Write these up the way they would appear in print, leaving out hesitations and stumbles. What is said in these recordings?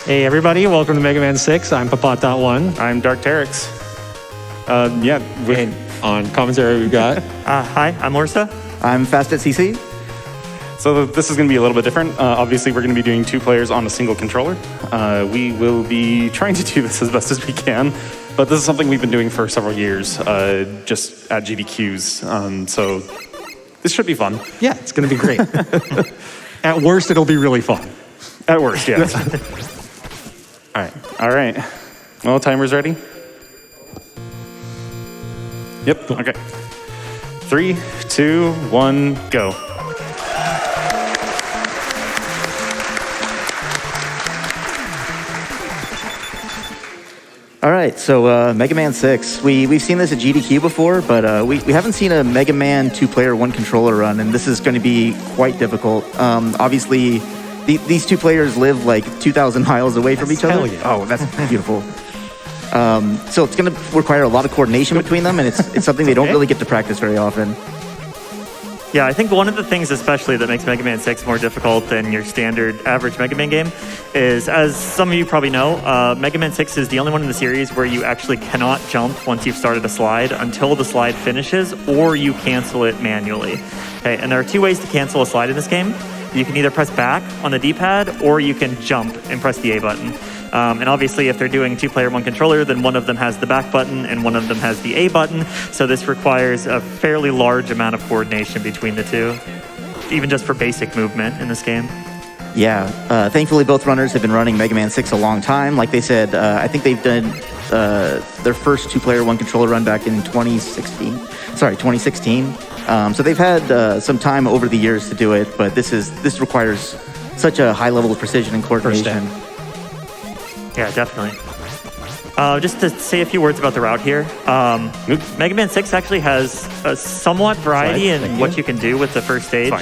Hey everybody, welcome to Mega Man 6. I'm Ppotdot1. I'm DarkTerrex. And on commentary we've got... Hi, I'm Orsa. I'm fastatcc. So this is going to be a little bit different. Obviously, we're going to be doing 2 players on a single controller. We will be trying to do this as best as we can, but this is something we've been doing for several years, just at GDQs. So this should be fun. Yeah, it's going to be great. At worst, it'll be really fun. At worst, yes. All right. Well, timer's ready? Yep, okay. 3, 2, 1, go. All right, so Mega Man 6. We've seen this at GDQ before, but we haven't seen a Mega Man 2-player, 1-controller run, and this is going to be quite difficult. Obviously, these 2 players live like 2,000 miles away from each other. Hell yeah. Oh, that's beautiful. So it's going to require a lot of coordination between them, and it's something they don't really get to practice very often. Yeah, I think one of the things especially that makes Mega Man 6 more difficult than your standard average Mega Man game is, as some of you probably know, Mega Man 6 is the only one in the series where you actually cannot jump once you've started a slide until the slide finishes, or you cancel it manually. Okay, and there are 2 ways to cancel a slide in this game. You can either press back on the D-pad, or you can jump and press the A button. And obviously, if they're doing 2-player, 1-controller, then one of them has the back button and one of them has the A button. So this requires a fairly large amount of coordination between the 2, even just for basic movement in this game. Yeah, thankfully both runners have been running Mega Man 6 a long time. Like they said, I think they've done their first 2-player, 1-controller run back in 2016. So they've had some time over the years to do it, but this requires such a high level of precision and coordination. Yeah, definitely. Just to say a few words about the route here, Mega Man 6 actually has a somewhat variety in what you can do with the first stage.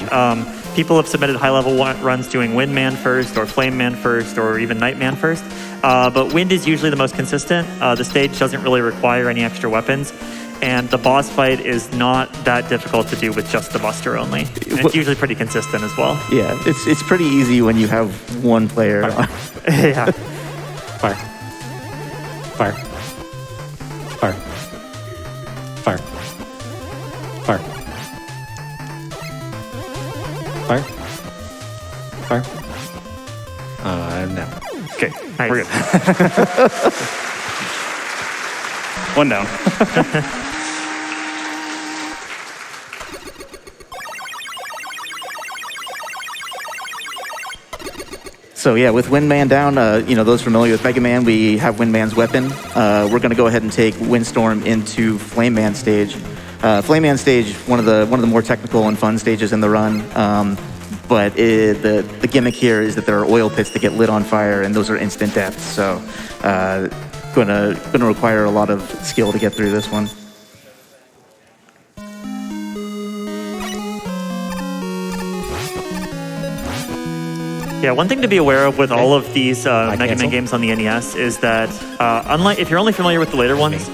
People have submitted high-level runs doing Wind Man first, or Flame Man first, or even Night Man first. But Wind is usually the most consistent. The stage doesn't really require any extra weapons. And the boss fight is not that difficult to do with just the Buster only. And it's usually pretty consistent as well. Yeah, it's pretty easy when you have one player. Yeah. Fire. Fire. Fire. Fire. Fire. Fire. Fire. No. Okay, Nice. we're good. 1 down. So yeah, with Windman down, those familiar with Mega Man, we have Windman's weapon. We're going to go ahead and take Windstorm into Flame Man stage. Flame Man stage, one of the more technical and fun stages in the run. But the gimmick here is that there are oil pits that get lit on fire, and those are instant deaths. So, gonna require a lot of skill to get through this one. Yeah, one thing to be aware of with all of these Mega Man games on the NES is that, unlike if you're only familiar with the later ones,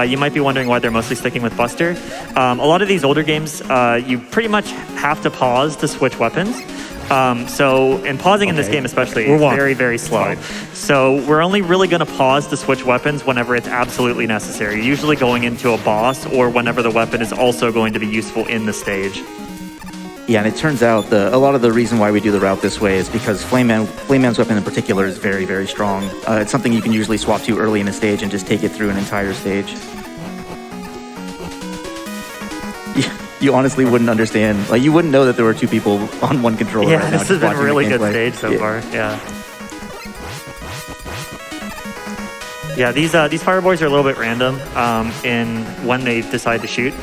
you might be wondering why they're mostly sticking with Buster. A lot of these older games, you pretty much have to pause to switch weapons. And pausing in this game especially is very, very slow. So we're only really going to pause to switch weapons whenever it's absolutely necessary, usually going into a boss or whenever the weapon is also going to be useful in the stage. Yeah, and it turns out a lot of the reason why we do the route this way is because Flame Man's weapon in particular is very, very strong. It's something you can usually swap to early in a stage and just take it through an entire stage. You honestly wouldn't understand. Like, you wouldn't know that there were 2 people on one controller right now. Yeah, this has been a really good stage so far. Yeah. Yeah, these Fireboys are a little bit random in when they decide to shoot.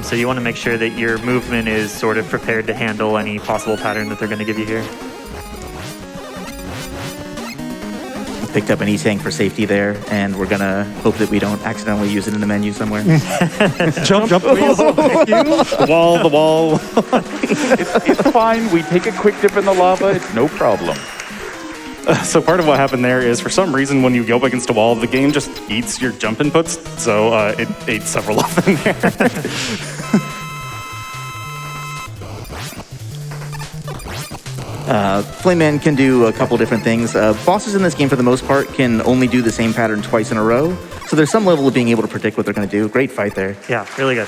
So you want to make sure that your movement is sort of prepared to handle any possible pattern that they're going to give you here. Picked up an E-Tank for safety there, and we're gonna hope that we don't accidentally use it in the menu somewhere. Jump. The wall. It's fine. We take a quick dip in the lava. It's no problem. So part of what happened there is, for some reason, when you go up against a wall, the game just eats your jump inputs. So it ate several of them there. Flame Man can do a couple different things. Bosses in this game, for the most part, can only do the same pattern twice in a row. So there's some level of being able to predict what they're going to do. Great fight there. Yeah, really good.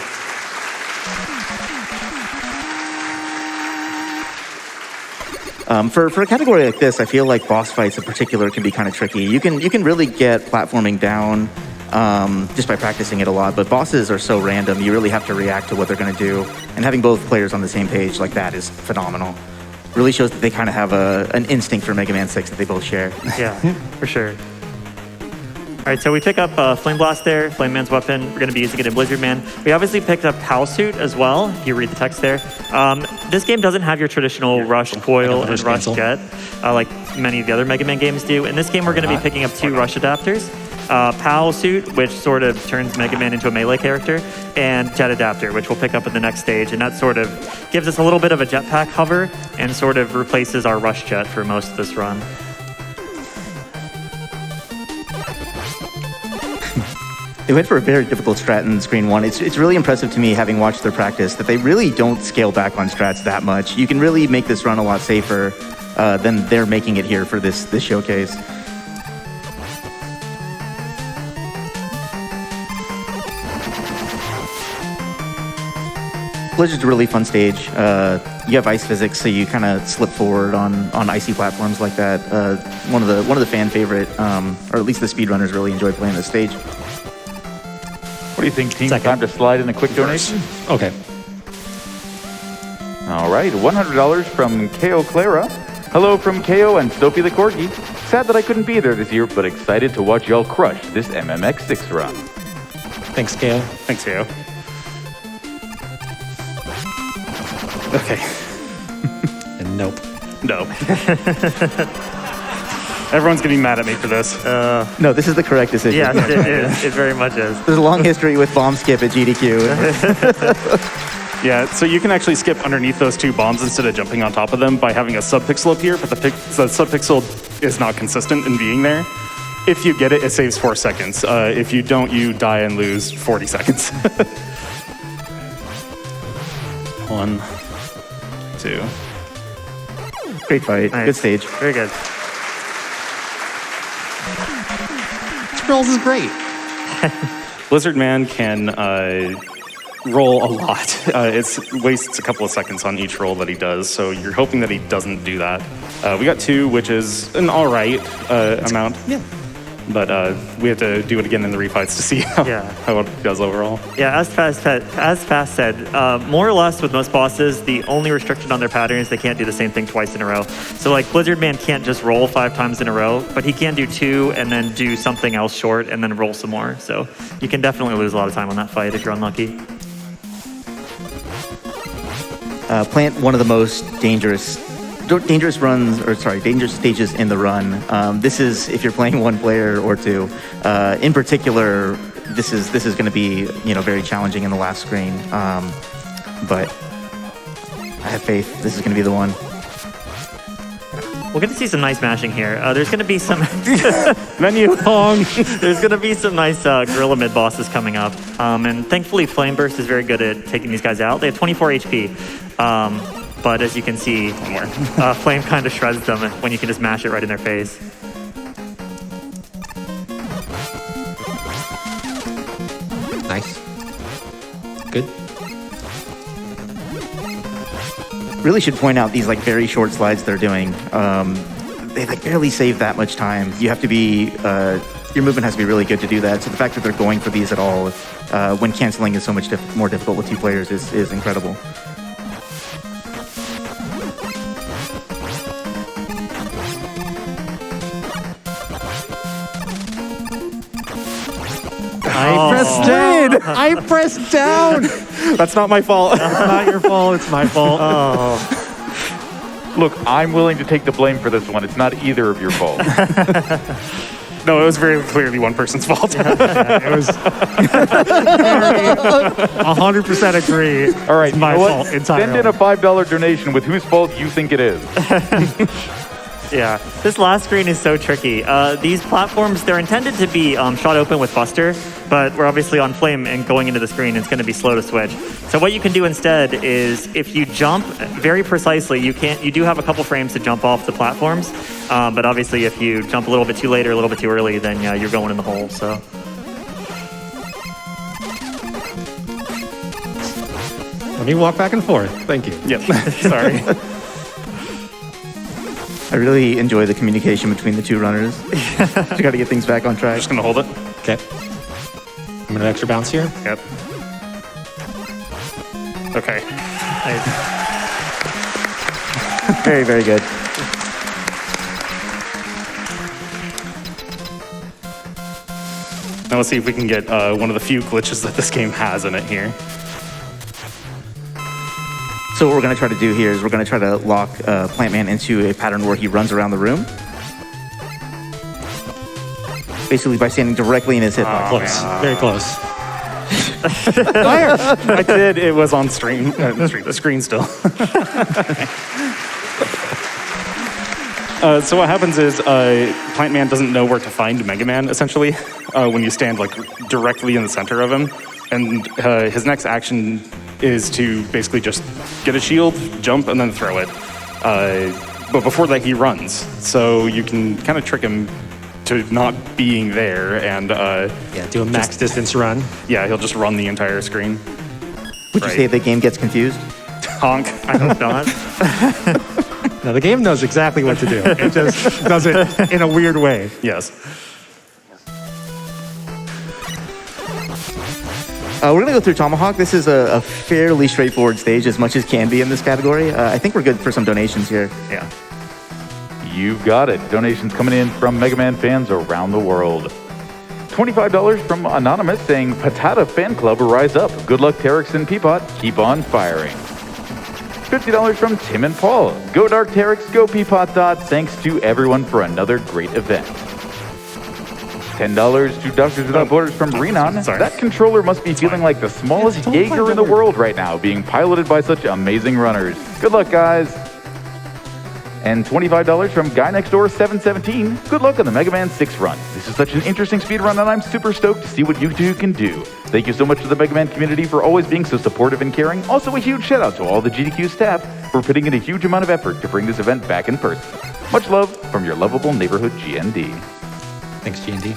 For a category like this, I feel like boss fights in particular can be kind of tricky. You can really get platforming down just by practicing it a lot, but bosses are so random, you really have to react to what they're going to do. And having both players on the same page like that is phenomenal. Really shows that they kind of have an instinct for Mega Man 6 that they both share. Yeah, for sure. All right, so we pick up Flame Blast there, Flame Man's weapon. We're going to be using it in Blizzard Man. We obviously picked up Pow Suit as well, if you read the text there. This game doesn't have your traditional Rush Coil and Rush Jet, like many of the other Mega Man games do. In this game, we're going to be picking up 2 Rush Adapters. Pow Suit, which sort of turns Mega Man into a melee character, and Jet Adapter, which we'll pick up in the next stage. And that sort of gives us a little bit of a jetpack hover and sort of replaces our Rush Jet for most of this run. They went for a very difficult strat in Screen 1. It's really impressive to me, having watched their practice, that they really don't scale back on strats that much. You can really make this run a lot safer than they're making it here for this showcase. Blizzard's a really fun stage. You have ice physics, so you kind of slip forward on icy platforms like that. One of the fan favorite, or at least the speedrunners really enjoy playing this stage. What do you think, team? Second. Time to slide in a quick donation? Okay. All right, $100 from KO Clara. Hello from KO and Sophie the Corgi. Sad that I couldn't be there this year, but excited to watch y'all crush this MMX6 run. Thanks, Kale. Thanks, Theo. Okay. And nope. No. Everyone's getting mad at me for this. No, this is the correct decision. Yeah, it is. It very much is. There's a long history with bomb skip at GDQ. Yeah, so you can actually skip underneath those 2 bombs instead of jumping on top of them by having a subpixel appear, but the subpixel is not consistent in being there. If you get it, it saves 4 seconds. If you don't, you die and lose 40 seconds. 1, 2. Great fight. Nice. Good stage. Very good. Sprills is great. Blizzard Man can roll a lot. It wastes a couple of seconds on each roll that he does, so you're hoping that he doesn't do that. We got 2, which is an all right amount. Yeah. But we have to do it again in the refights to see how it does overall. Yeah, as Fast said, more or less with most bosses, the only restriction on their pattern is they can't do the same thing twice in a row. So like Blizzard Man can't just roll 5 times in a row, but he can do 2 and then do something else short and then roll some more. So you can definitely lose a lot of time on that fight if you're unlucky. Plant, one of the most dangerous stages in the run. This is, if you're playing 1 player or 2, in particular, this is going to be, very challenging in the last screen. But I have faith this is going to be the one. We're going to see some nice mashing here. There's going to be some Menu long. There's going to be some nice gorilla mid bosses coming up. And thankfully, Flame Burst is very good at taking these guys out. They have 24 HP. But as you can see, Flame kind of shreds them when you can just mash it right in their face. Nice. Good. Really should point out these very short slides they're doing. They barely save that much time. You have to be, your movement has to be really good to do that. So the fact that they're going for these at all when canceling is so much more difficult with 2 players is incredible. I pressed down. That's not my fault. It's not your fault. It's my fault. Look, I'm willing to take the blame for this one. It's not either of your fault. No, it was very clearly one person's fault. It was 100% agree. All right, It's my fault entirely. Send in a $5 donation with whose fault you think it is. Yeah, this last screen is so tricky. These platforms, they're intended to be shot open with Buster, but we're obviously on Flame and going into the screen, it's going to be slow to switch. So what you can do instead is if you jump very precisely, you do have a couple frames to jump off the platforms, but obviously if you jump a little bit too late or a little bit too early, then you're going in the hole, so. Let me walk back and forth. Thank you. Yep. Sorry. I really enjoy the communication between the two runners. You got to get things back on track. Just gonna hold it. Okay. I'm gonna extra bounce here. Yep. Okay. Nice. Very, very good. Now let's see if we can get one of the few glitches that this game has in it here. So what we're going to try to do here is we're going to try to lock Plant Man into a pattern where he runs around the room. Basically by standing directly in his hitbox. Close. Very close. I did. It was on stream. Screen still. So what happens is Plant Man doesn't know where to find Mega Man, essentially, when you stand like directly in the center of him. And his next action is to basically just get a shield, jump, and then throw it. But before that, he runs. So you can kind of trick him to not being there and... Yeah, do a max distance run. Yeah, he'll just run the entire screen. Would you say the game gets confused? Honk. I hope not. No, the game knows exactly what to do. It just does it in a weird way. Yes. We're going to go through Tomahawk. This is a fairly straightforward stage, as much as can be in this category. I think we're good for some donations here. Yeah. You've got it. Donations coming in from Mega Man fans around the world. $25 from Anonymous saying, Patata Fan Club, rise up. Good luck, Terex and Peapot. Keep on firing. $50 from Tim and Paul. Go DarkTerrex, go Ppotdot. Thanks to everyone for another great event. $10 to Doctors Without Borders from Renan. Sorry. That controller must be feeling like the smallest Jaeger in the world right now, being piloted by such amazing runners. Good luck, guys. And $25 from Guy Next Door 717. Good luck on the Mega Man 6 run. This is such an interesting speed run, and I'm super stoked to see what you two can do. Thank you so much to the Mega Man community for always being so supportive and caring. Also, a huge shout out to all the GDQ staff for putting in a huge amount of effort to bring this event back in person. Much love from your lovable neighborhood GND. Thanks, G&D.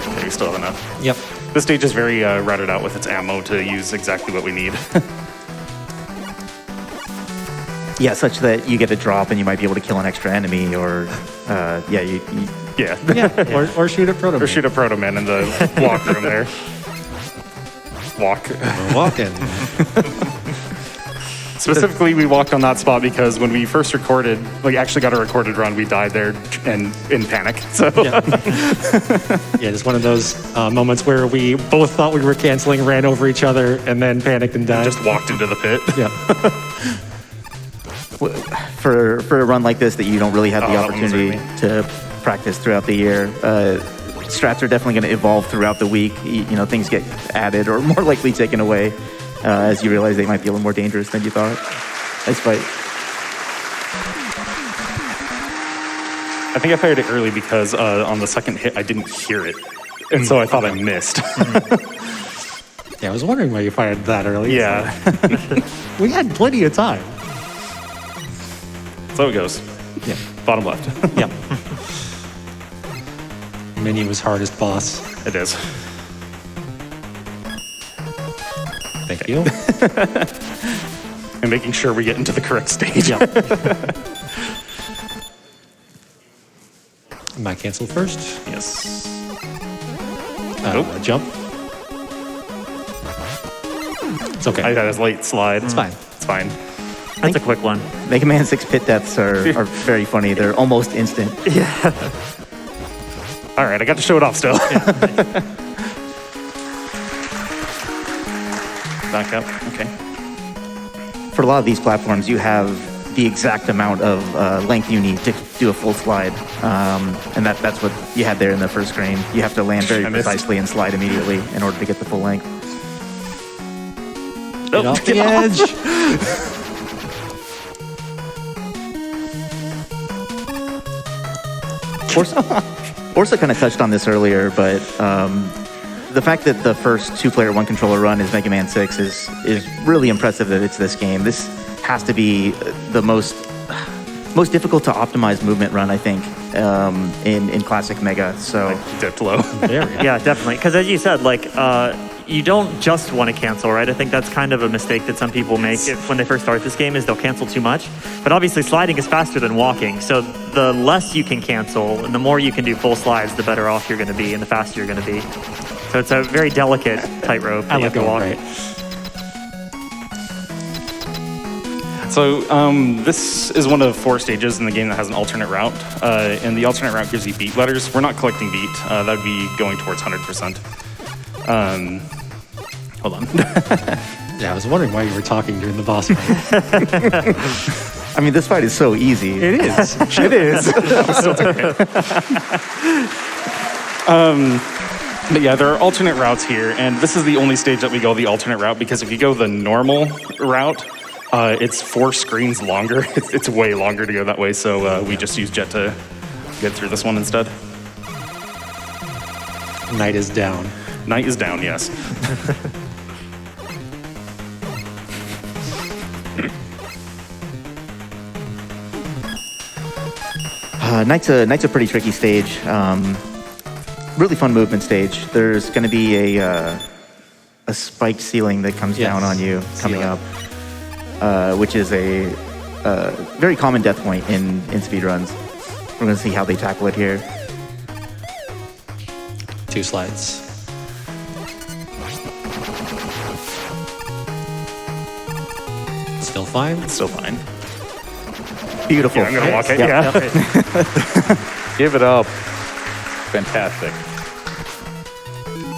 Okay, we still have enough. Yep. This stage is very routed out with its ammo to use exactly what we need. Yeah, such that you get a drop and you might be able to kill an extra enemy, or Yeah. Or shoot a proto. Or shoot a Proto Man in the walk room there. Walk. We're walking. Specifically, we walked on that spot because when we first recorded, like actually got a recorded run, we died there and in panic. So Yeah, just one of those moments where we both thought we were canceling, ran over each other, and then panicked and died. just walked into the pit. Yeah. for a run like this that you don't really have the that one was opportunity to practice throughout the year. Strats are definitely going to evolve throughout the week. You know, things get added or more likely taken away as you realize they might be a little more dangerous than you thought. Nice fight. I think I fired it early because on the second hit, I didn't hear it. And so I thought I missed. Yeah, I was wondering why you fired that early. Yeah. We had plenty of time. So it goes. Yeah. Bottom left. Yeah. Mini was hardest boss. It is. Thank you. And making sure we get into the correct stage. Yeah. Am I canceled first? Yes. Nope. Jump. It's okay. I had a late slide. It's fine. It's fine. That's a quick one. Mega Man 6 pit deaths are very funny. They're almost instant. All right, I got to show it off still. Back up. Okay. For a lot of these platforms, you have the exact amount of length you need to do a full slide. And that's what you had there in the first screen. You have to land very precisely and slide immediately in order to get the full length. Get off the edge. Orsa kind of touched on this earlier, but the fact that the first two-player one-controller run is Mega Man 6 is really impressive that it's this game. This has to be the most difficult to optimize movement run, I think, in classic Mega. So Dipped low. Yeah, definitely. Because as you said, like, you don't just want to cancel, right? I think that's kind of a mistake that some people make when they first start this game is they'll cancel too much. But obviously sliding is faster than walking. So the less you can cancel and the more you can do full slides, the better off you're going to be and the faster you're going to be. So it's a very delicate tightrope that you have to walk. Right. So this is one of 4 stages in the game that has an alternate route. And the alternate route gives you beat letters. We're not collecting beat. That would be going towards 100%. Hold on. Yeah, I was wondering why you were talking during the boss fight. I mean, this fight is so easy. It is. It is. But yeah, there are alternate routes here, and this is the only stage that we go the alternate route, because if you go the normal route, it's 4 screens longer. It's way longer to go that way, so we just use Jet to get through this one instead. Night is down. Night is down, yes. Night's a pretty tricky stage. Really fun movement stage. There's going to be a spiked ceiling that comes down on you coming up, which is a very common death point in speedruns. We're going to see how they tackle it here. 2 slides. Still fine? Still fine. Beautiful. Yeah, I'm going to walk it. Yeah. Give it up. Fantastic.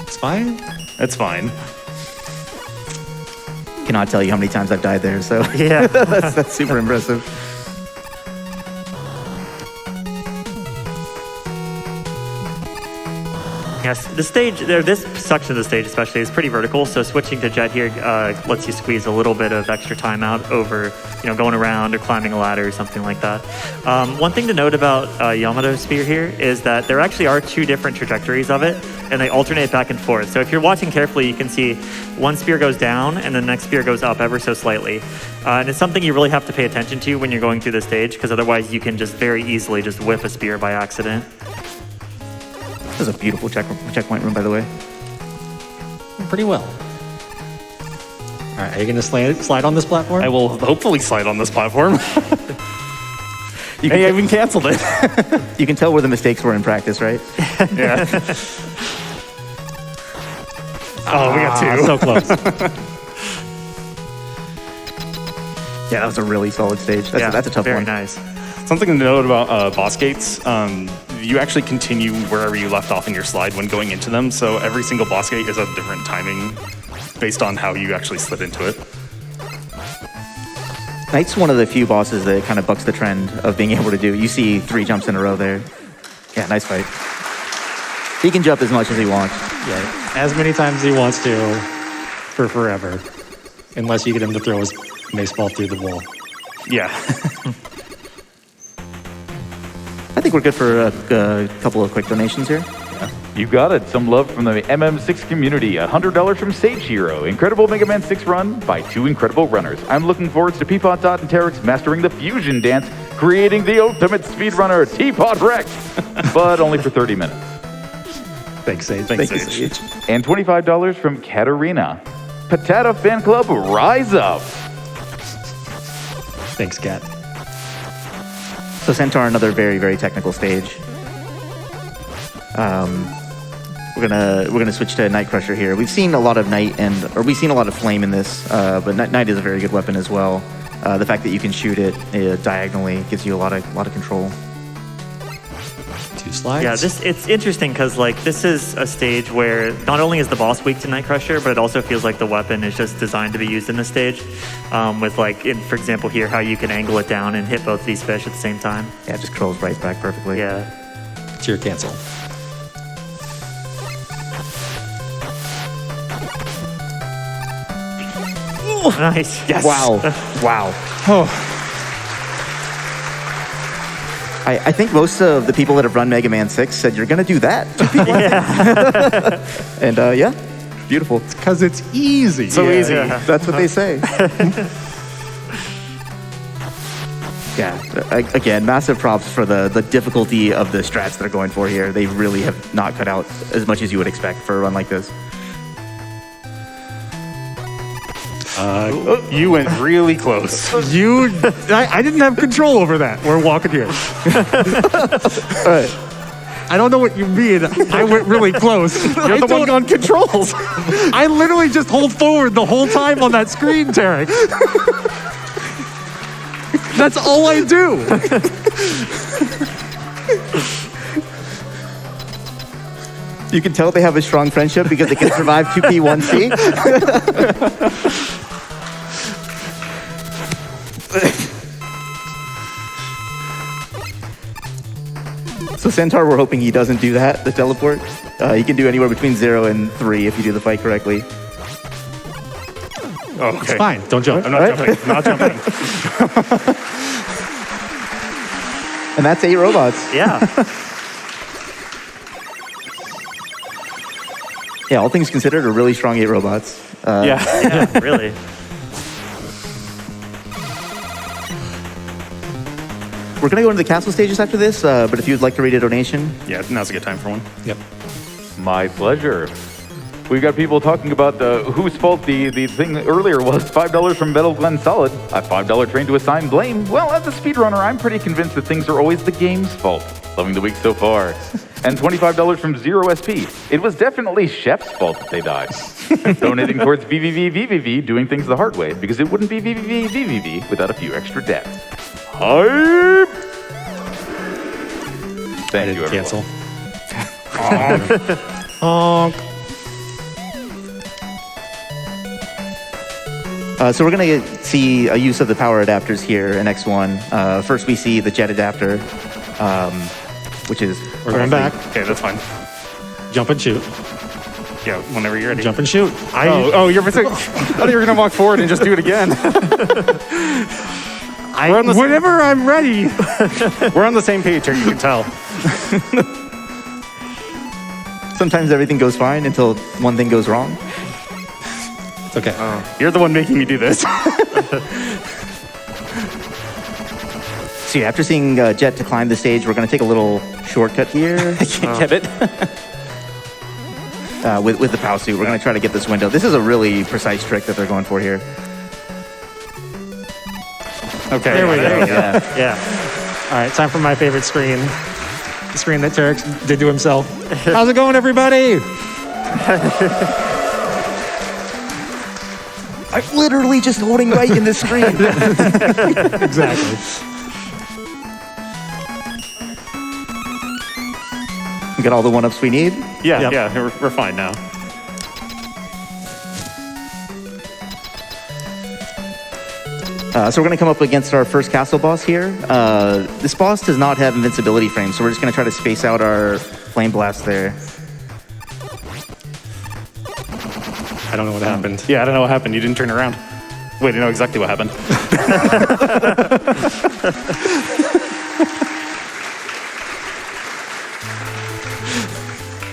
It's fine? It's fine. Cannot tell you how many times I've died there, so Yeah. that's super impressive. Yes, the stage, this section of the stage especially is pretty vertical, so switching to Jet here lets you squeeze a little bit of extra time out over, going around or climbing a ladder or something like that. One thing to note about Yamato's Sphere here is that there actually are 2 different trajectories of it, and they alternate back and forth. So if you're watching carefully, you can see one spear goes down and the next spear goes up ever so slightly. And it's something you really have to pay attention to when you're going through the stage, because otherwise you can just very easily just whip a spear by accident. This is a beautiful checkpoint room, by the way. Pretty well. All right, are you going to slide on this platform? I will hopefully slide on this platform. Hey, I even canceled it. You can tell where the mistakes were in practice, right? Yeah. Oh, we got 2. So close. Yeah, that was a really solid stage. That's a tough very one. Nice. Something to note about boss gates, you actually continue wherever you left off in your slide when going into them, so every single boss gate is a different timing based on how you actually slid into it. Knight's one of the few bosses that kind of bucks the trend of being able to do. You see 3 jumps in a row there. Yeah, nice fight. He can jump as much as he wants. Yeah, as many times as he wants to for forever, unless you get him to throw his baseball through the wall. Yeah. I think we're good for a couple of quick donations here. You got it. Some love from the MM6 community. $100 from Sage Hero. Incredible Mega Man 6 run by 2 incredible runners. I'm looking forward to Ppotdot1 mastering the fusion dance, creating the ultimate speedrunner, Ppotdot1, but only for 30 minutes. Thanks, Sage. Thanks, Thank you, Sage. Sage. And $25 from Katarina. Patata Fan Club, rise up. Thanks, Kat. So Centaur, another very, very technical stage. We're gonna switch to Night Crusher here. We've seen a lot of Night we've seen a lot of Flame in this, but Night is a very good weapon as well. The fact that you can shoot it diagonally gives you a lot of control. 2 slides. Yeah, it's interesting because this is a stage where not only is the boss weak to Night Crusher, but it also feels like the weapon is just designed to be used in this stage. With for example here, how you can angle it down and hit both of these fish at the same time. Yeah, it just curls right back perfectly. Yeah. It's your cancel. Nice. Yes. Wow. Wow. I think most of the people that have run Mega Man 6 said you're going to do that. And yeah, beautiful. Because it's easy. So easy. Yeah. That's what they say. Yeah, again, massive props for the difficulty of the strats they're going for here. They really have not cut out as much as you would expect for a run like this. You went really close. I didn't have control over that. We're walking here. All right. I don't know what you mean. I went really close. You're the one on controls. I literally just hold forward the whole time on that screen, Tarek. That's all I do. You can tell they have a strong friendship because they can survive 2P1C. So Centaur, we're hoping he doesn't do that, the teleport. He can do anywhere between 0 and 3 if you do the fight correctly. Okay. It's fine. Don't jump. I'm not jumping. I'm not jumping. And that's 8 robots. Yeah. Yeah, all things considered, a really strong 8 robots. Yeah. Yeah, really. We're going to go into the castle stages after this, but if you'd like to read a donation. Yeah, now's a good time for one. Yep. My pleasure. We've got people talking about whose fault the thing earlier was. $5 from Metal Glen Solid. A $5 train to assign blame. Well, as a speedrunner, I'm pretty convinced that things are always the game's fault. Loving the week so far. And $25 from Zero SP. It was definitely Chef's fault that they died. Donating towards VVV doing things the hard way, because it wouldn't be VVV without a few extra deaths. Hype! Thank you, everyone. Cancel. Honk. So we're going to see a use of the power adapters here in X1. First, we see the jet adapter, which is... We're going back. Okay, that's fine. Jump and shoot. Yeah, whenever you're ready. Jump and shoot. You're missing. I thought you were going to walk forward and just do it again. Whenever I'm ready. We're on the same page here, you can tell. Sometimes everything goes fine until one thing goes wrong. It's okay. You're the one making me do this. So yeah, after seeing Jet to climb the stage, we're going to take a little shortcut here. I can't get it. With the POW suit. We're going to try to get this window. This is a really precise trick that they're going for here. Okay. There we go. Yeah. Yeah. All right, time for my favorite screen. The screen that Terex did to himself. How's it going, everybody? I'm literally just holding right in this screen. Exactly. We got all the one-ups we need. Yeah, Yep. yeah, we're fine now. So we're going to come up against our first castle boss here. This boss does not have invincibility frames, so we're just going to try to space out our flame blast there. I don't know what happened. Yeah, I don't know what happened. You didn't turn around. Wait, I know exactly what happened.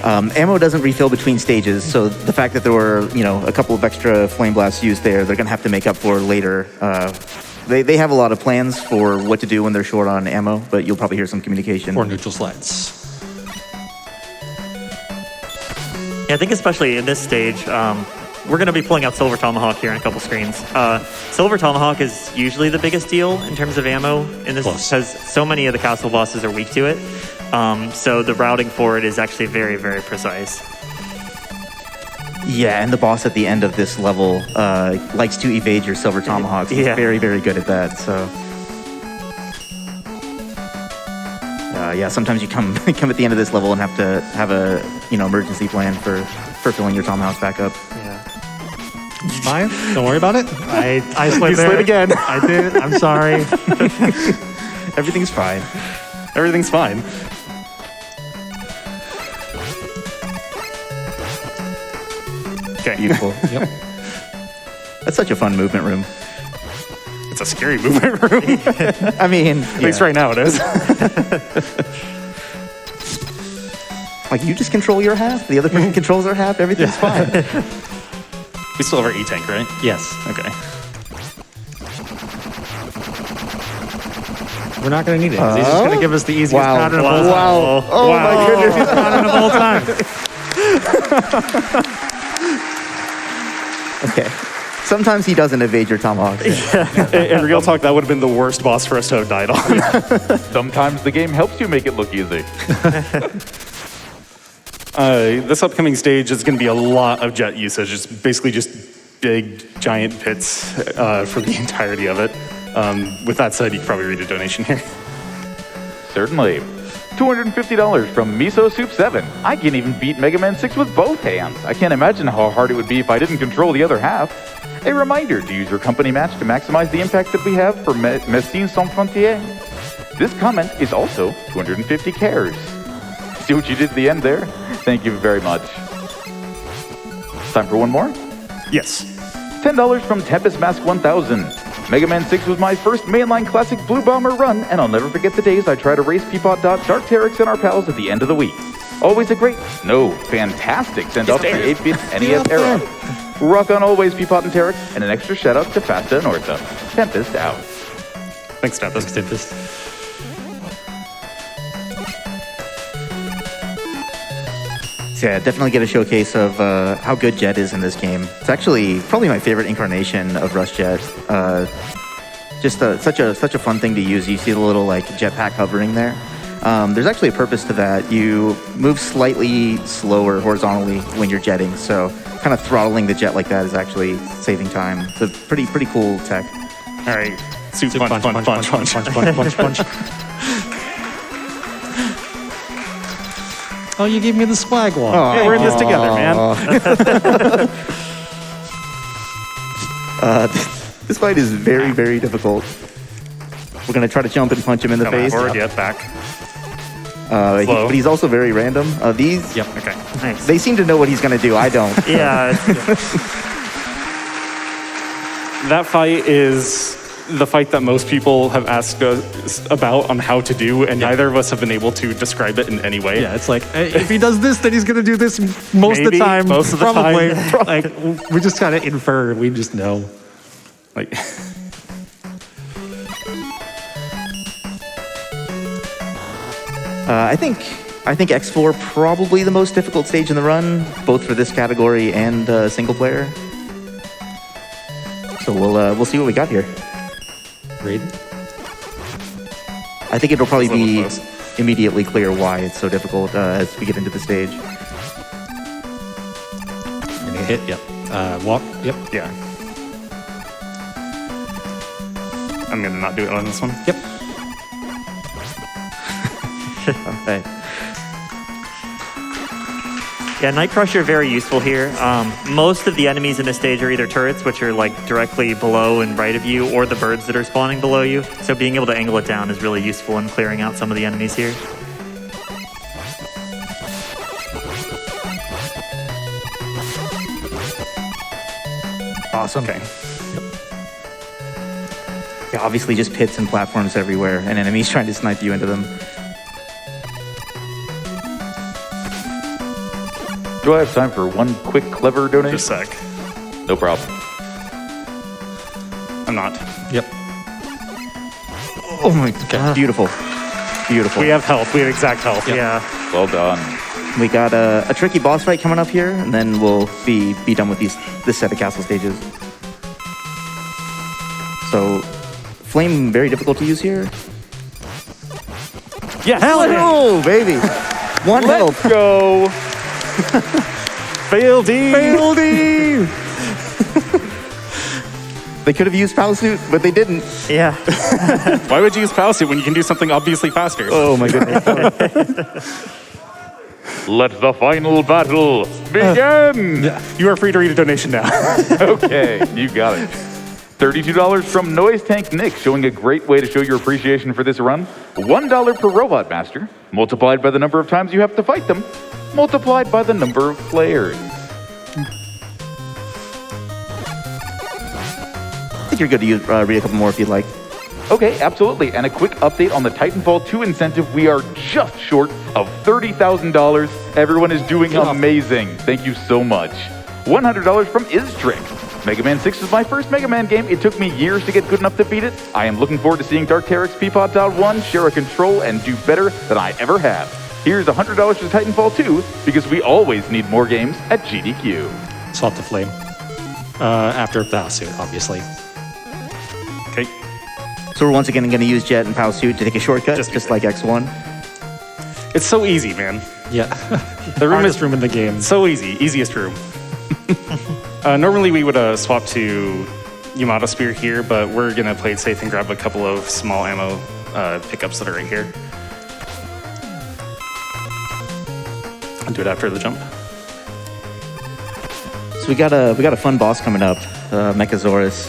Ammo doesn't refill between stages, so the fact that there were, a couple of extra flame blasts used there, they're going to have to make up for later. They have a lot of plans for what to do when they're short on ammo, but you'll probably hear some communication. Or neutral sleds. Yeah, I think especially in this stage, we're going to be pulling out Silver Tomahawk here in a couple screens. Silver Tomahawk is usually the biggest deal in terms of ammo in this because so many of the castle bosses are weak to it. So the routing for it is actually very, very precise. Yeah, and the boss at the end of this level likes to evade your Silver Tomahawks. He's very, very good at that, so... yeah, sometimes you come at the end of this level and have to have a emergency plan for filling your Tomahawks back up. Yeah. It's fine. Don't worry about it. I slid You there. slid again. I did. I'm sorry. Everything's fine. Everything's fine. Beautiful. Yep. That's such a fun movement room. It's a scary movement room. I mean, At least right now it is. like you just control your half, the other person controls their half, everything's fine. We still have our E-tank, right? Yes. Okay. We're not going to need it. 'Cause he's just going to give us the easiest Wow. pattern of all time. Wow. Oh my goodness. Pattern of all time. Okay. Sometimes he doesn't evade your tomahawks. In real talk, that would have been the worst boss for us to have died on. Sometimes the game helps you make it look easy. This upcoming stage is going to be a lot of jet usage. It's basically just big, giant pits for the entirety of it. With that said, you could probably read a donation here. Certainly. $250 from Miso Soup 7. I can't even beat Mega Man 6 with both hands. I can't imagine how hard it would be if I didn't control the other half. A reminder to use your company match to maximize the impact that we have for Médecins Sans Frontières. This comment is also 250 cares. See what you did at the end there? Thank you very much. Time for one more? Yes. $10 from Tempest Mask 1000. Mega Man 6 was my first mainline classic Blue Bomber run, and I'll never forget the days I tried to race Ppotdot1, DarkTerrex, and our pals at the end of the week. Always a great, no, fantastic send-off to the 8-bit NES era. Rock on always, Ppot and Terrex, and an extra shout-out to Fasta and Orsa. Tempest out. Thanks, Tempest. So yeah, definitely get a showcase of how good Jet is in this game. It's actually probably my favorite incarnation of Rush Jet. Just such a fun thing to use. You see the little like jetpack hovering there. There's actually a purpose to that. You move slightly slower horizontally when you're jetting, so kind of throttling the jet like that is actually saving time. It's a pretty cool tech. All right. Soup punch. Oh, you gave me the swag wall. Hey, we're in this together, man. This fight is very difficult. We're gonna try to jump and punch him in the face. Forward, yet back. But he's also very random. These, Yep. Okay. Nice. they seem to know what he's gonna do. I don't. Yeah. That fight is the fight that most people have asked us about on how to do, and neither of us have been able to describe it in any way. Yeah, it's like, if he does this, then he's going to do this most of the Maybe, time. most of the probably. time. Like, we just kind of infer. We just know. Like, I think X4 probably the most difficult stage in the run, both for this category and single player. So we'll see what we got here. Raiden? I think it'll probably It's a little be close. immediately clear why it's so difficult as we get into the stage. Gonna hit, yep. Walk, yep. yeah. I'm gonna not do it on this one. Yep. Okay. Yeah, Night Crusher very useful here. Most of the enemies in this stage are either turrets, which are like directly below and right of you, or the birds that are spawning below you. So being able to angle it down is really useful in clearing out some of the enemies here. Awesome. Okay. Yeah, obviously just pits and platforms everywhere, and enemies trying to snipe you into them. Do I have time for one quick clever donation? Just a sec. No problem. I'm not. Yep. Oh my god. Beautiful. Beautiful. We have health. We have exact health. Yeah. Well done. We got a tricky boss fight coming up here, and then we'll be done with this set of castle stages. So, flame very difficult to use here. Yes. Oh, baby. One health. Go. Failed D. They could have used Power Suit, but they didn't. Yeah. Why would you use Power Suit when you can do something obviously faster? Oh my goodness. Let the final battle begin. You are free to read a donation now. Okay, you got it. $32 from Noise Tank Nick, showing a great way to show your appreciation for this run. $1 per Robot Master, multiplied by the number of times you have to fight them, multiplied by the number of players. think you're good to read a couple more if you'd like. Okay, absolutely. And a quick update on the Titanfall 2 incentive. We are just short of $30,000. Everyone is doing amazing. Thank you so much. $100 from Istrick. Mega Man 6 is my first Mega Man game. It took me years to get good enough to beat it. I am looking forward to seeing DarkTerrex Ppotdot1 share a control and do better than I ever have. Here's $100 to Titanfall 2 because we always need more games at GDQ. Swap the flame. After Battlesuit, obviously. Okay. So we're once again going to use Jet and Powsuit to take a shortcut, just like X1. It's so easy, man. Yeah. The room Hardest is room in the game. so easy. Easiest room. Normally we would swap to Yamato Spear here, but we're going to play it safe and grab a couple of small ammo pickups that are right here. I'll do it after the jump. So we got a fun boss coming up, Mechasaurus.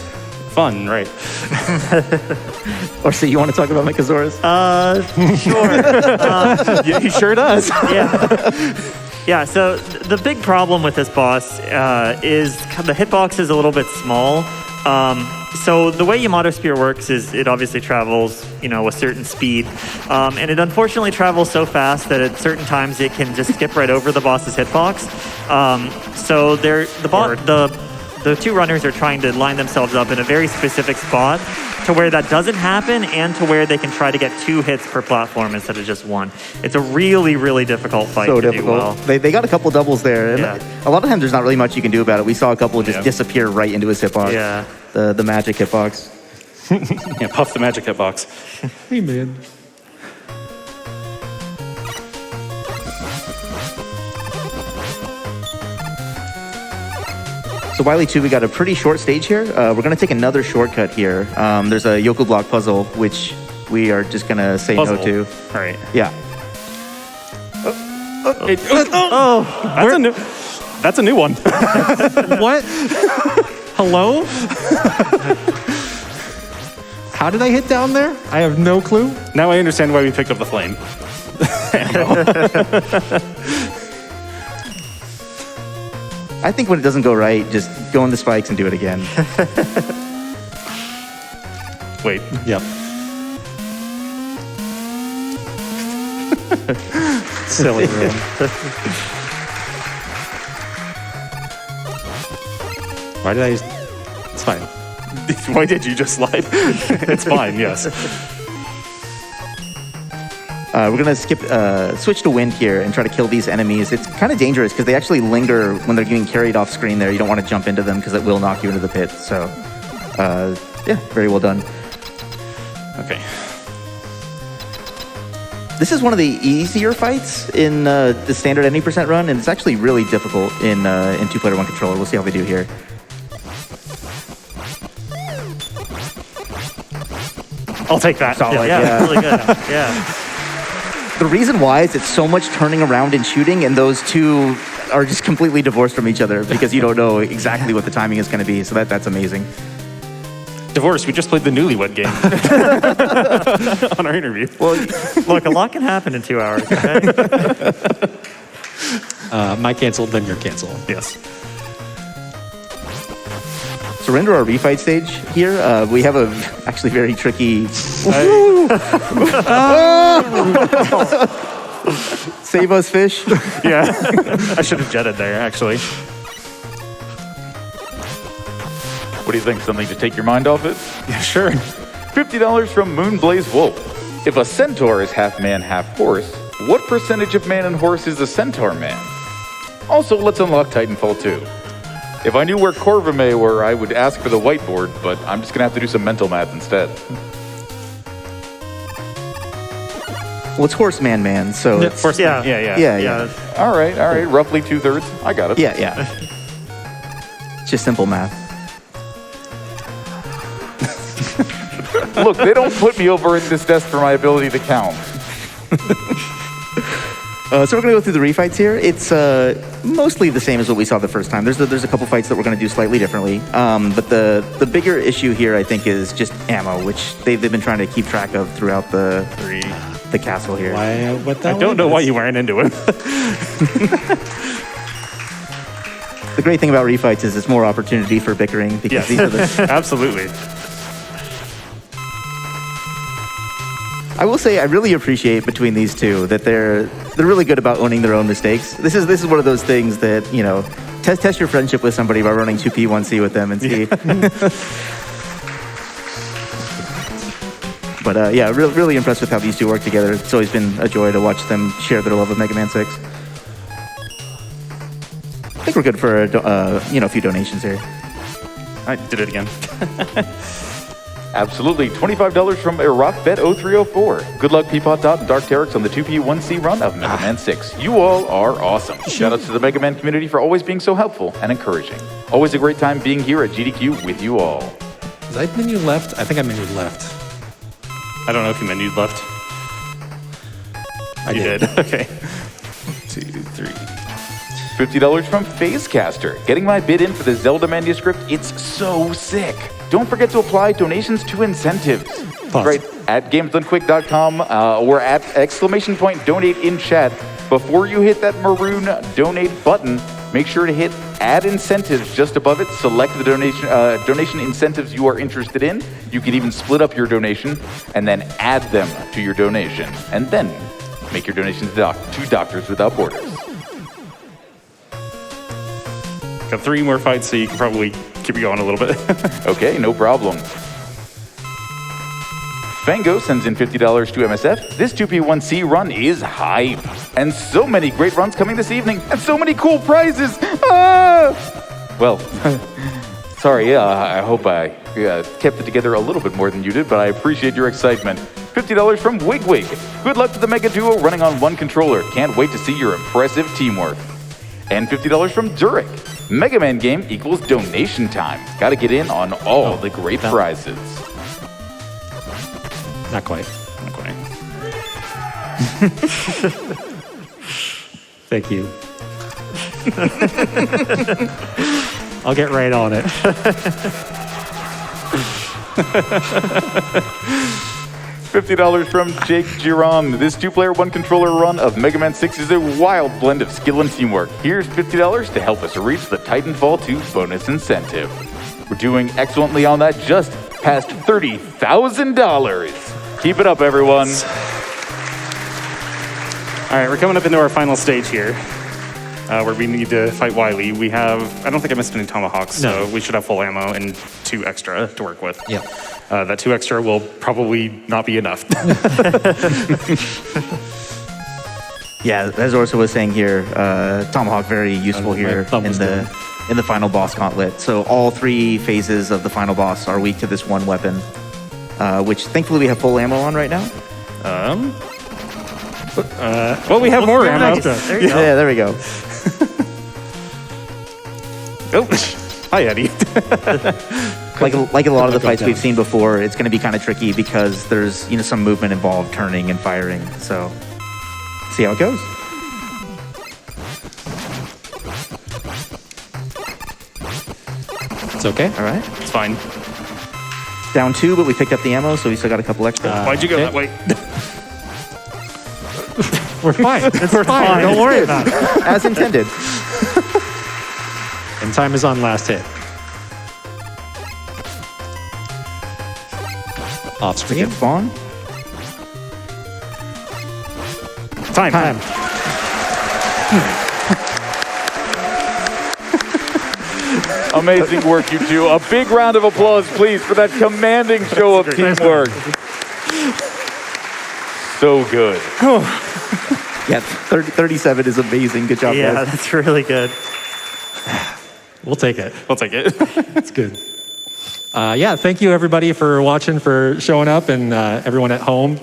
Fun, right? Or so you want to talk about Mechasaurus? Sure. Yeah, he sure does. Yeah, so the big problem with this boss is the hitbox is a little bit small. So the way Yamato Spear works is it obviously travels, a certain speed. And it unfortunately travels so fast that at certain times it can just skip right over the boss's hitbox. So the two runners are trying to line themselves up in a very specific spot to where that doesn't happen and to where they can try to get 2 hits per platform instead of just 1. It's a really, really difficult fight So to difficult. do well. They got a couple doubles there. And Yeah. a lot of times there's not really much you can do about it. We saw a couple just disappear right into his hitbox. Yeah. The magic hitbox. Yeah, Puff the magic hitbox. Hey, man. So Wily 2, we got a pretty short stage here. We're going to take another shortcut here. There's a Yoku block puzzle, which we are just going to say Puzzle. no to. All right. Yeah. That's a new one. What? Hello? How did I hit down there? I have no clue. Now I understand why we picked up the flame. I think when it doesn't go right, just go in the spikes and do it again. Wait. Yep. Silly room. Why did I? It's fine. Why did you just slide? It's fine, yes. We're gonna switch to wind here and try to kill these enemies. It's kind of dangerous because they actually linger when they're getting carried off screen there. You don't want to jump into them because it will knock you into the pit. So, yeah, very well done. Okay. This is one of the easier fights in the standard 90% run, and it's actually really difficult in 2-player 1 controller. We'll see how they do here. I'll take that. Solid, Yeah, really good. Yeah. The reason why is it's so much turning around and shooting, and those two are just completely divorced from each other because you don't know exactly what the timing is going to be. So that's amazing. Divorce, we just played the Newlywed game on our interview. Well, look, a lot can happen in 2 hours. Okay? My canceled, then your canceled. Yes. So we're into our refight stage here. We have a actually very tricky... Save us, fish. Yeah. I should have jetted there, actually. What do you think? Something to take your mind off it? Yeah, sure. $50 from Moonblaze Wolf. If a centaur is half man, half horse, what percentage of man and horse is a centaur man? Also, let's unlock Titanfall 2. If I knew where Corvame were, I would ask for the whiteboard, but I'm just gonna have to do some mental math instead. Well, it's horseman man, so it's... First, Yeah. Yeah. All right, roughly 2/3. I got it. Yeah. It's just simple math. Look, they don't put me over at this desk for my ability to count. So we're going to go through the refights here. It's mostly the same as what we saw the first time. There's a couple fights that we're going to do slightly differently. But the bigger issue here, I think, is just ammo, which they've been trying to keep track of throughout the castle here. Why? What the I don't know why you weren't into it. The great thing about refights is it's more opportunity for bickering because these are the. Absolutely. I will say I really appreciate between these two that they're really good about owning their own mistakes. This is one of those things that, you know, test your friendship with somebody by running 2P1C with them and see. But yeah, really impressed with how these two work together. It's always been a joy to watch them share their love of Mega Man 6. I think we're good for a few donations here. I did it again. Absolutely. $25 from IraqBet0304. Good luck, Ppotdot and DarkTerrex on the 2P1C run of Mega Man 6. You all are awesome. Shout out to the Mega Man community for always being so helpful and encouraging. Always a great time being here at GDQ with you all. Did I menu left? I think I menued left. I don't know if you menued left. I You did. Okay. 2, 3. $50 from Phasecaster. Getting my bid in for the Zelda manuscript, it's so sick. Don't forget to apply donations to incentives. Pause. Right, at gamesdonequick.com or at _donate in chat. Before you hit that maroon donate button, make sure to hit add incentives just above it. Select the donation incentives you are interested in. You can even split up your donation and then add them to your donation. And then make your donations to Doctors Without Borders. Got 3 more fights, so you can probably keep it going a little bit. Okay, no problem. Fango sends in $50 to MSF. This 2P1C run is hype. And so many great runs coming this evening, and so many cool prizes. Ah! Well, sorry, I hope I kept it together a little bit more than you did, but I appreciate your excitement. $50 from Wigwig. Good luck to the Mega Duo running on one controller. Can't wait to see your impressive teamwork. And $50 from Durek. Mega Man game equals donation time. Gotta get in on all the great prizes. Not quite. Not quite. Thank you. I'll get right on it. $50 from Jake Giron. This 2-player, 1-controller run of Mega Man 6 is a wild blend of skill and teamwork. Here's $50 to help us reach the Titanfall 2 bonus incentive. We're doing excellently on that, just past $30,000. Keep it up, everyone. All right, we're coming up into our final stage here, where we need to fight Wily. We have, I don't think I missed any tomahawks, so we should have full ammo and 2 extra to work with. Yeah. That 2 extra will probably not be enough. Yeah, as Orsa was saying here, Tomahawk very useful here thumb was in the final boss gauntlet. So all 3 phases of the final boss are weak to this one weapon, which thankfully we have full ammo on right now. Well, we have more ammo. There you go. Yeah, there we go. Oh, hi, Eddie. Like a lot of the fights we've seen before, it's going to be kind of tricky because there's some movement involved, turning and firing. So see how it goes. It's okay. All right. It's fine. Down 2, but we picked up the ammo, so we still got a couple extra. Why'd you go okay. that way? We're fine. We're fine. Don't worry about it. As intended. And time is on last hit. Off screen. Get spawn. Time. Amazing work, you two. A big round of applause, please, for that commanding show of teamwork. So good. Yeah, 37 is amazing. Good job, Yeah, guys. that's really good. We'll take it. We'll take it. It's good. Yeah, thank you everybody for watching, for showing up, and everyone at home.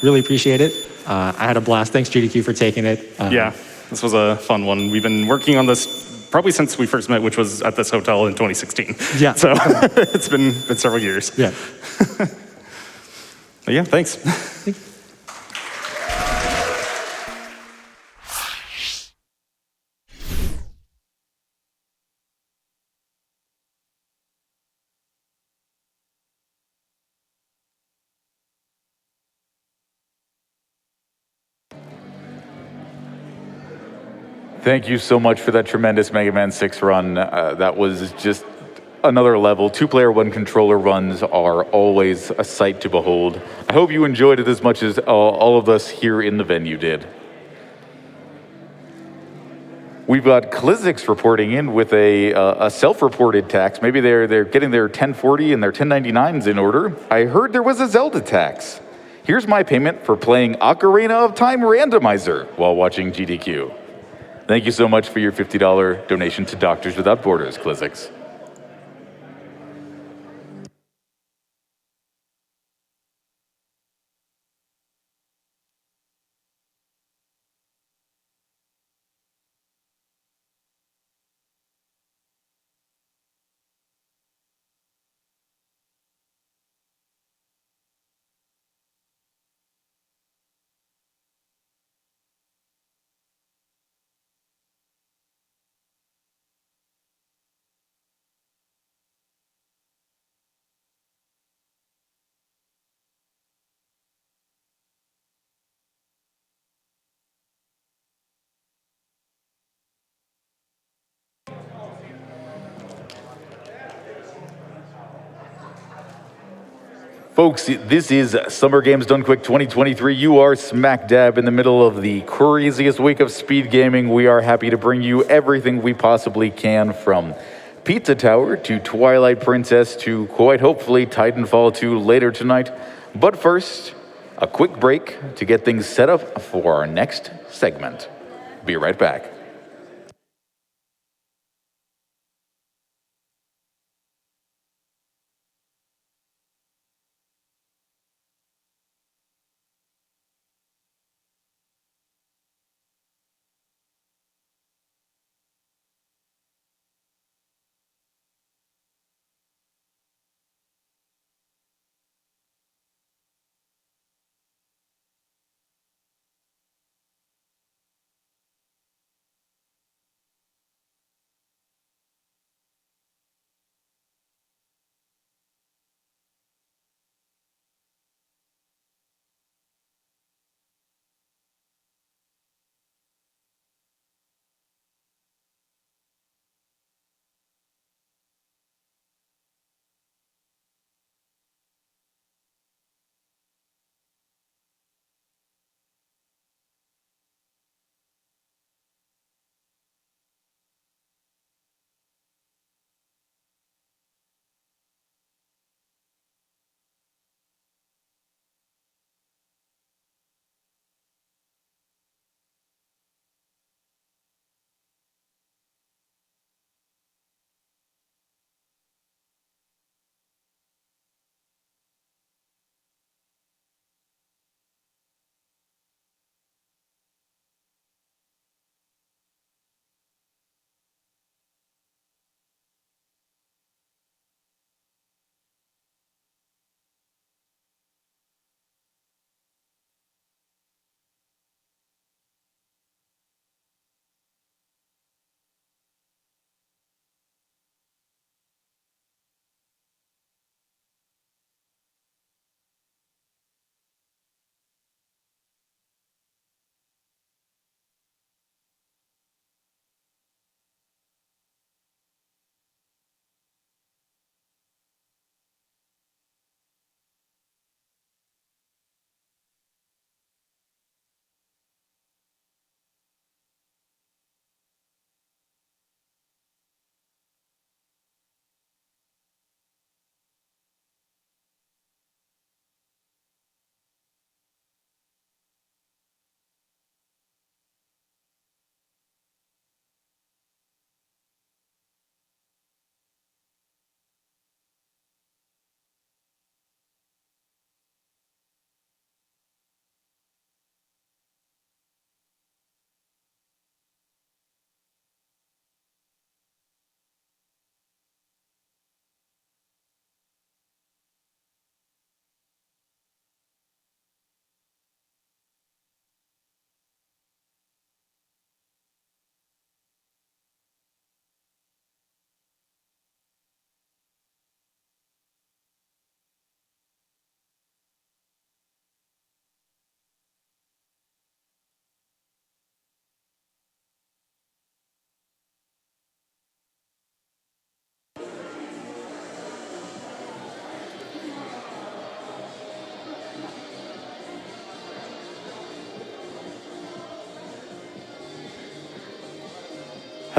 Really appreciate it. I had a blast. Thanks, GDQ, for taking it. Yeah, this was a fun one. We've been working on this probably since we first met, which was at this hotel in 2016. Yeah. So it's been several years. Yeah. But yeah, thanks. Thank you so much for that tremendous Mega Man 6 run. That was just another level. 2-player, 1-controller runs are always a sight to behold. I hope you enjoyed it as much as all of us here in the venue did. We've got Klizzix reporting in with a self-reported tax. Maybe they're getting their 1040 and their 1099s in order. I heard there was a Zelda tax. Here's my payment for playing Ocarina of Time Randomizer while watching GDQ. Thank you so much for your $50 donation to Doctors Without Borders, Klizzix. Folks, this is Summer Games Done Quick 2023. You are smack dab in the middle of the craziest week of speed gaming. We are happy to bring you everything we possibly can, from Pizza Tower to Twilight Princess to, quite hopefully, Titanfall 2 later tonight. But first, a quick break to get things set up for our next segment. Be right back.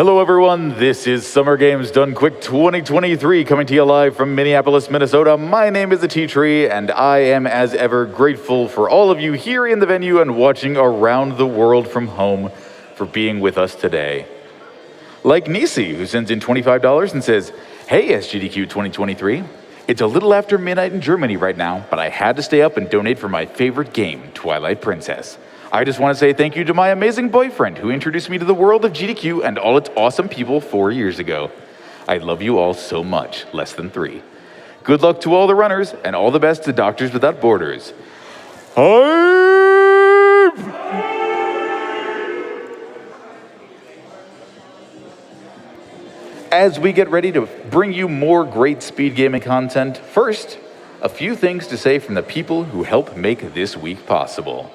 Hello, everyone. This is Summer Games Done Quick 2023 coming to you live from Minneapolis, Minnesota. My name is ateatree, and I am, as ever, grateful for all of you here in the venue and watching around the world from home for being with us today. Like Nisi, who sends in $25 and says, "Hey, SGDQ 2023. It's a little after midnight in Germany right now, but I had to stay up and donate for my favorite game, Twilight Princess. I just want to say thank you to my amazing boyfriend who introduced me to the world of GDQ and all its awesome people 4 years ago. I love you all so much, less than 3. Good luck to all the runners and all the best to Doctors Without Borders." Hype! As we get ready to bring you more great speed gaming content, first, a few things to say from the people who help make this week possible.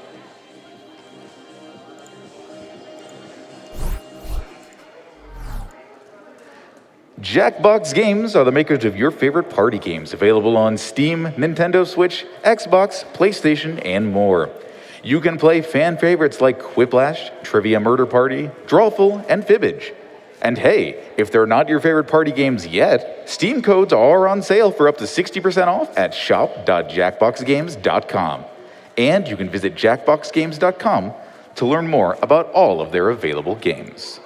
Jackbox Games are the makers of your favorite party games, available on Steam, Nintendo Switch, Xbox, PlayStation, and more. You can play fan favorites like Quiplash, Trivia Murder Party, Drawful, and Fibbage. And hey, if they're not your favorite party games yet, Steam codes are on sale for up to 60% off at shop.jackboxgames.com. And you can visit jackboxgames.com to learn more about all of their available games.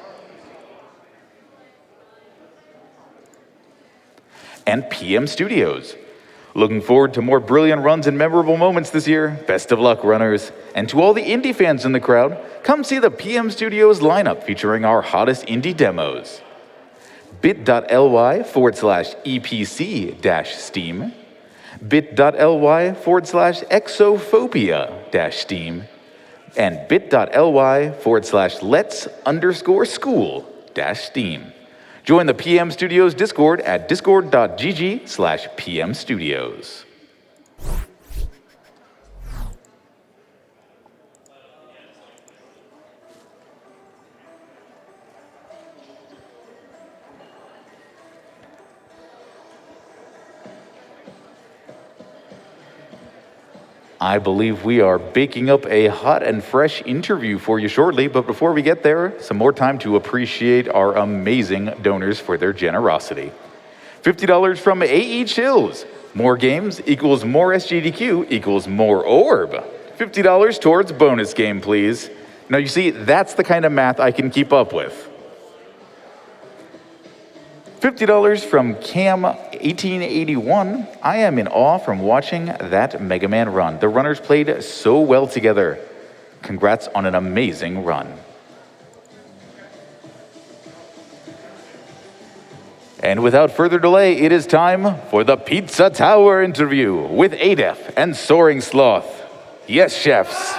And PM Studios. Looking forward to more brilliant runs and memorable moments this year. Best of luck, runners. And to all the indie fans in the crowd, come see the PM Studios lineup featuring our hottest indie demos. bit.ly/EPC-Steam, bit.ly/exophobia-Steam, and bit.ly/let's_school-Steam. Join the PM Studios Discord at discord.gg/PM Studios. I believe we are baking up a hot and fresh interview for you shortly, but before we get there, some more time to appreciate our amazing donors for their generosity. $50 from AE Chills. More games equals more SGDQ equals more orb. $50 towards bonus game, please. Now you see, that's the kind of math I can keep up with. $50 from Cam1881. I am in awe from watching that Mega Man run. The runners played so well together. Congrats on an amazing run. And without further delay, it is time for the Pizza Tower interview with Adef and Soaring Sloth. Yes, chefs.